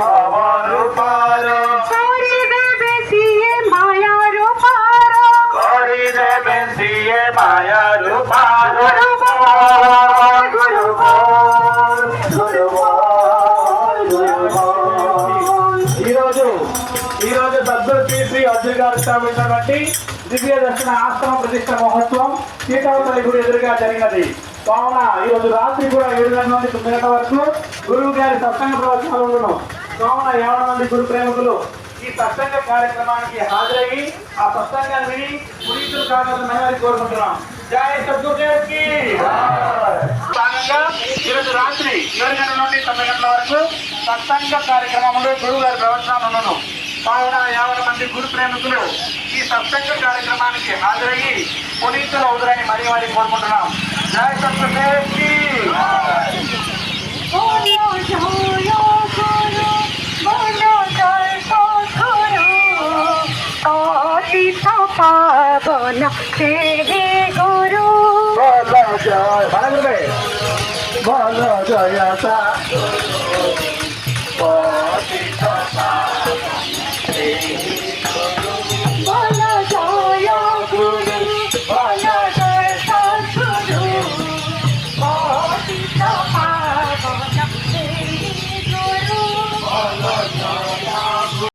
বাবারু পারো করি দেবে সিয়ে মায়ারু পারো করি দেবে সিয়ে মায়ারু পারো গুরু বল গুরু বল গুরু বল ఈరోజు సద్గురు శ్రీ అర్జున్ గారు స్థాపించినటువంటి దివ్య దర్శన ఆశ్రమ ప్రతిష్ట మహోత్సవం సీతావతలి గుడి ఎదురుగా జరిగినది. కావున ఈరోజు రాత్రి కూడా 7 గంటల నుండి 9 గంటల వరకు గురువు గారి సత్సంగ ప్రవచనాలు ఉండను. కావున 50 మంది గురు ప్రేమికులు ఈ సత్సంగ కార్యక్రమానికి హాజరయ్యి ఆ సత్సంగాన్ని విని పునీతులు కావాలని కోరుకుంటున్నాం. జై సద్గురుదేవ్కి. భాగంగా ఈరోజు రాత్రి 7 గంటల నుండి 9 గంటల వరకు సత్సంగ కార్యక్రమంలో గురువు గారి ప్రవచనాలు ఉండను. కావున 50 మంది గురు ప్రేమికులు ఈ సత్సంగ కార్యక్రమానికి హాజరయ్యి పునీతులు అవుతారని మరీ కోరుకుంటున్నాం. జై సద్గురుదేవ్కి. बोलो जयो गुरु बोलो जय गुरु पतित पावन हे गुरु बोलो जय बोलो जय